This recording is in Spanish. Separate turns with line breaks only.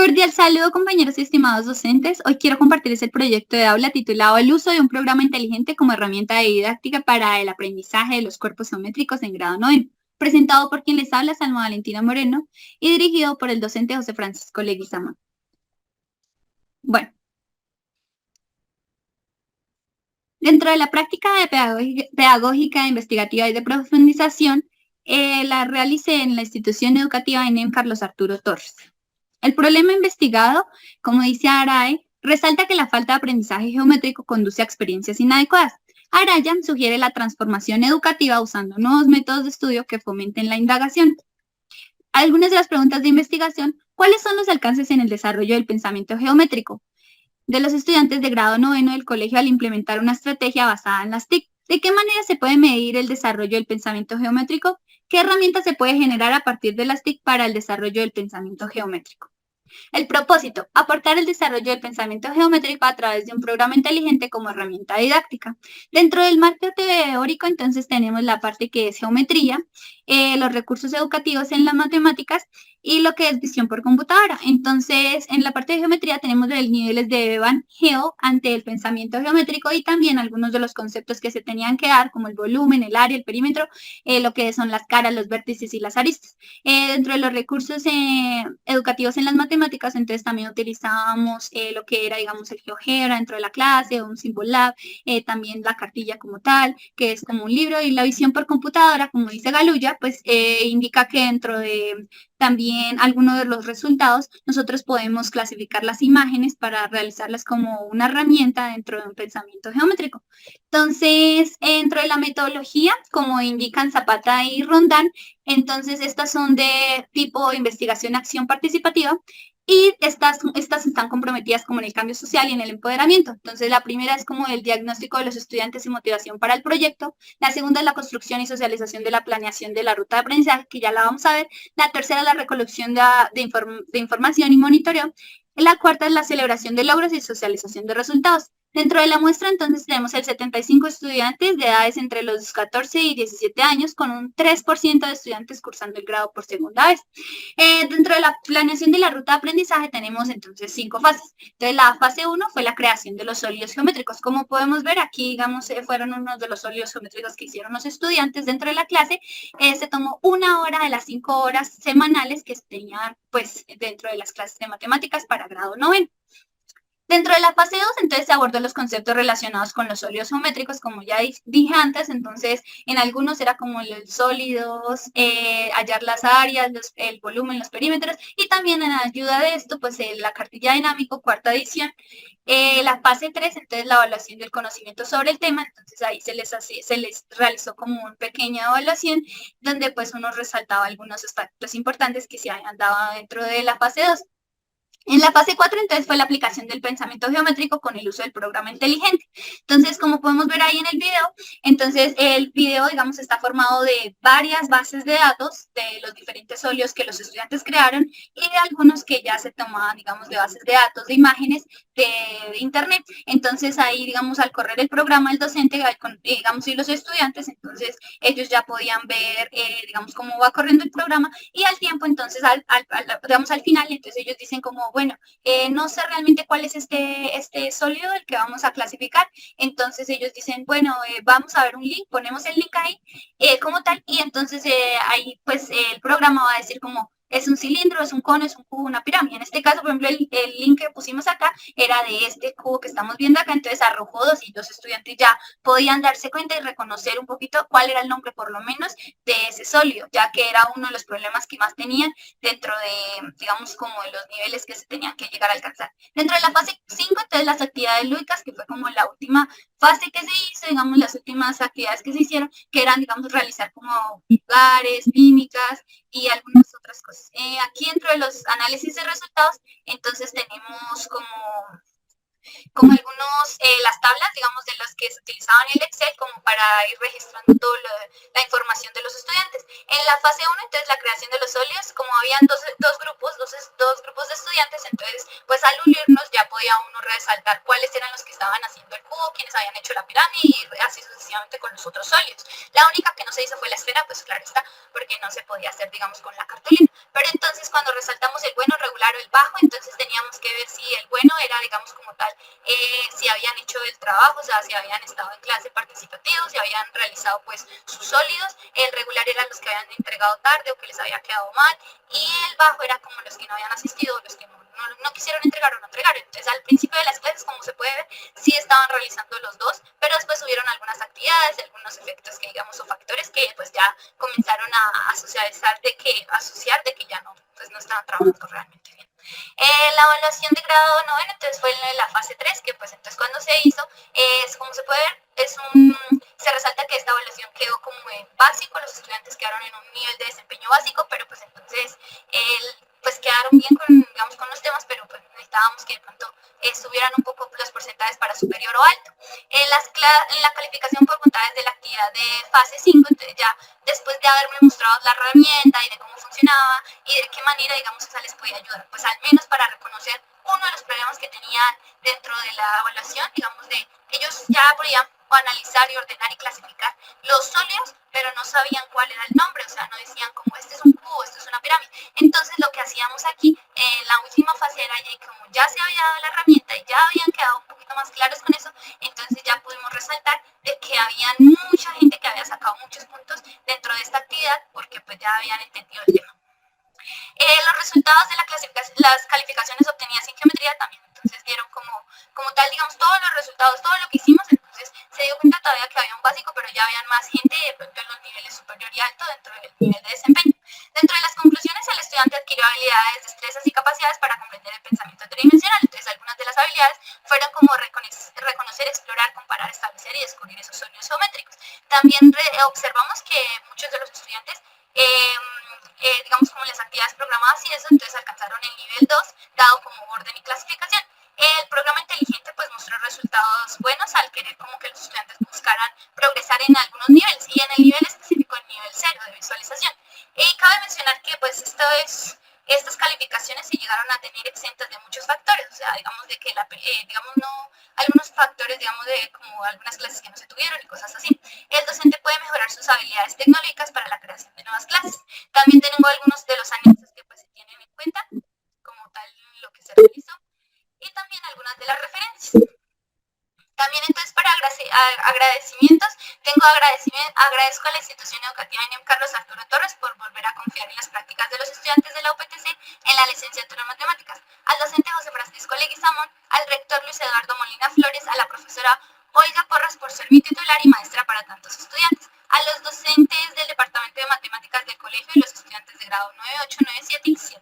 Cordial saludo, compañeros y estimados docentes. Hoy quiero compartirles el proyecto de aula titulado El uso de un programa inteligente como herramienta de didáctica para el aprendizaje de los cuerpos geométricos en grado noveno, presentado por quien les habla, Salma Valentina Moreno, y dirigido por el docente José Francisco Leguizamón. Bueno, dentro de la práctica de pedagógica, investigativa y de profundización, la realicé en la institución educativa ENEM Carlos Arturo Torres. El problema investigado, como dice Arae, resalta que la falta de aprendizaje geométrico conduce a experiencias inadecuadas. Arayan sugiere la transformación educativa usando nuevos métodos de estudio que fomenten la indagación. Algunas de las preguntas de investigación: ¿cuáles son los alcances en el desarrollo del pensamiento geométrico de los estudiantes de grado noveno del colegio al implementar una estrategia basada en las TIC? ¿De qué manera se puede medir el desarrollo del pensamiento geométrico? ¿Qué herramientas se puede generar a partir de las TIC para el desarrollo del pensamiento geométrico? El propósito: aportar el desarrollo del pensamiento geométrico a través de un programa inteligente como herramienta didáctica. Dentro del marco teórico, entonces, tenemos la parte que es geometría, los recursos educativos en las matemáticas y lo que es visión por computadora. Entonces, en la parte de geometría tenemos los niveles de Van Geo ante el pensamiento geométrico y también algunos de los conceptos que se tenían que dar, como el volumen, el área, el perímetro, lo que son las caras, los vértices y las aristas. Dentro de los recursos educativos en las matemáticas, entonces también utilizábamos lo que era, digamos, el GeoGebra dentro de la clase, o un Symbol Lab, también la cartilla como tal, que es como un libro, y la visión por computadora, como dice Galuya, pues indica que dentro de también algunos de los resultados nosotros podemos clasificar las imágenes para realizarlas como una herramienta dentro de un pensamiento geométrico. Entonces, dentro de la metodología, como indican Zapata y Rondán, entonces estas son de tipo investigación-acción participativa, y estas están comprometidas como en el cambio social y en el empoderamiento. Entonces, la primera es como el diagnóstico de los estudiantes y motivación para el proyecto. La segunda es la construcción y socialización de la planeación de la ruta de aprendizaje, que ya la vamos a ver. La tercera es la recolección de información y monitoreo. La cuarta es la celebración de logros y socialización de resultados. Dentro de la muestra, entonces, tenemos el 75 estudiantes de edades entre los 14 y 17 años, con un 3% de estudiantes cursando el grado por segunda vez. Dentro de la planeación de la ruta de aprendizaje tenemos entonces 5 fases. Entonces, la fase 1 fue la creación de los sólidos geométricos. Como podemos ver aquí, digamos, fueron unos de los sólidos geométricos que hicieron los estudiantes dentro de la clase. Se tomó 1 hora de las 5 horas semanales que se tenían, pues, dentro de las clases de matemáticas para grado noveno. Dentro de la fase 2, entonces, se abordan los conceptos relacionados con los sólidos geométricos, como ya dije antes. Entonces, en algunos era como los sólidos, hallar las áreas, el volumen, los perímetros, y también en ayuda de esto, pues, la cartilla dinámico, cuarta edición. La fase 3, entonces, la evaluación del conocimiento sobre el tema. Entonces, ahí se les realizó como una pequeña evaluación, donde pues uno resaltaba algunos aspectos importantes que se habían dado dentro de la fase 2. En la fase 4, entonces, fue la aplicación del pensamiento geométrico con el uso del programa inteligente. Entonces, como podemos ver ahí en el video, entonces el video, digamos, está formado de varias bases de datos de los diferentes sólidos que los estudiantes crearon y de algunos que ya se tomaban, digamos, de bases de datos, de imágenes de internet. Entonces, ahí, digamos, al correr el programa, el docente, digamos, y los estudiantes, entonces ellos ya podían ver, digamos, cómo va corriendo el programa, y al tiempo, entonces, digamos, al final, entonces ellos dicen como, bueno, no sé realmente cuál es este sólido del que vamos a clasificar. Entonces ellos dicen, bueno, vamos a ver un link, ponemos el link ahí como tal, y entonces ahí pues el programa va a decir como, es un cilindro, es un cono, es un cubo, una pirámide. En este caso, por ejemplo, el link que pusimos acá era de este cubo que estamos viendo acá. Entonces arrojó 2 y los estudiantes ya podían darse cuenta y reconocer un poquito cuál era el nombre, por lo menos, de ese sólido, ya que era uno de los problemas que más tenían dentro de, digamos, como de los niveles que se tenían que llegar a alcanzar. Dentro de la fase 5, entonces, las actividades lúdicas, que fue como la última fase que se hizo, digamos, las últimas actividades que se hicieron, que eran, digamos, realizar como lugares, mímicas y algunas otras cosas. Aquí, dentro de los análisis de resultados, entonces tenemos como como algunos, las tablas, digamos, de las que se utilizaban en el Excel, como para ir registrando toda la información de los estudiantes. En la fase uno, entonces, la creación de los óleos, como habían dos grupos de estudiantes, entonces, pues al unirnos ya podía uno resaltar cuáles eran los que estaban haciendo el cubo, quiénes habían hecho la pirámide y así sucesivamente con los otros óleos. La única que no se hizo fue la esfera, pues claro está, porque no se podía hacer, digamos, con la cartulina. Pero entonces, cuando resaltamos el bueno, regular o el bajo, entonces teníamos que ver si el bueno era, digamos, como tal, si habían hecho el trabajo, o sea, si habían estado en clase participativos, si habían realizado pues sus sólidos, el regular eran los que habían entregado tarde o que les había quedado mal, y el bajo era como los que no habían asistido, los que no quisieron entregar o no entregaron. Entonces, al principio de las clases, como se puede ver, sí estaban realizando los dos, pero después hubieron algunas actividades, algunos efectos que digamos o factores que pues ya comenzaron a asociar de que ya no, pues no estaban trabajando realmente bien. La evaluación de grado noveno, entonces fue en la fase 3, que pues entonces cuando se hizo, es como se puede ver, se resalta que esta evaluación quedó como en básico, los estudiantes quedaron en un nivel de desempeño básico, pero pues entonces pues quedaron bien con, digamos, con los temas, pero pues necesitábamos que de pronto subieran un poco los porcentajes para superior o alto. En la calificación por puntajes de la actividad de fase 5, entonces ya después de haberme mostrado la herramienta y de cómo funcionaba y de qué manera, digamos, esa les podía ayudar, pues al menos para reconocer uno de los problemas que tenían dentro de la evaluación, digamos, de ellos ya podían analizar y ordenar y clasificar los sólidos, pero no sabían cuál era el nombre, o sea, no decían como este es un cubo, esto es una pirámide. Entonces lo que hacíamos aquí en la última fase era ya como ya se había dado la herramienta y ya habían quedado un poquito más claros con eso, entonces ya pudimos resaltar de que había mucha gente que había sacado muchos puntos dentro de esta actividad porque pues ya habían entendido el tema. Los resultados de las calificaciones obtenidas en geometría también, entonces dieron como tal, digamos, todos los resultados, todo lo que hicimos, entonces se dio cuenta todavía que había un básico, pero ya habían más gente de pronto en los niveles superior y alto dentro del nivel de desempeño. Dentro de las conclusiones, el estudiante adquirió habilidades, destrezas y capacidades para comprender el pensamiento tridimensional, entonces algunas de las habilidades fueron como reconocer, explorar, comparar, establecer y descubrir esos sonidos geométricos. También observamos que muchos de los estudiantes digamos como las actividades programadas y eso, entonces alcanzaron el nivel 2, dado como orden y clasificación. El programa inteligente pues mostró resultados buenos al querer como que los estudiantes buscaran progresar en algunos niveles y en el nivel específico, el nivel 0 de visualización. Y cabe mencionar que pues estas calificaciones se llegaron a tener exentas de muchos factores, o sea, digamos de que digamos no, algunos factores, digamos de como algunas clases que no se tuvieron y cosas así. El docente puede mejorar sus habilidades tecnológicas para la creación de nuevas clases. También tengo algunos de los anécdotas que pues se tienen en cuenta, como tal lo que se realizó, y también algunas de las referencias. También entonces para agradecimientos, agradezco a la institución educativa INEM Carlos Arturo Torres por volver a confiar en las prácticas de los estudiantes de la UPTC en la licenciatura en matemáticas, al docente José Francisco Leguizamón, al rector Luis Eduardo Molina Flores, a la profesora Olga Porras por ser mi titular y maestra para tantos estudiantes, a los docentes del Departamento de Matemáticas del colegio y los estudiantes de grado 9, 8, 9, 7 y 7.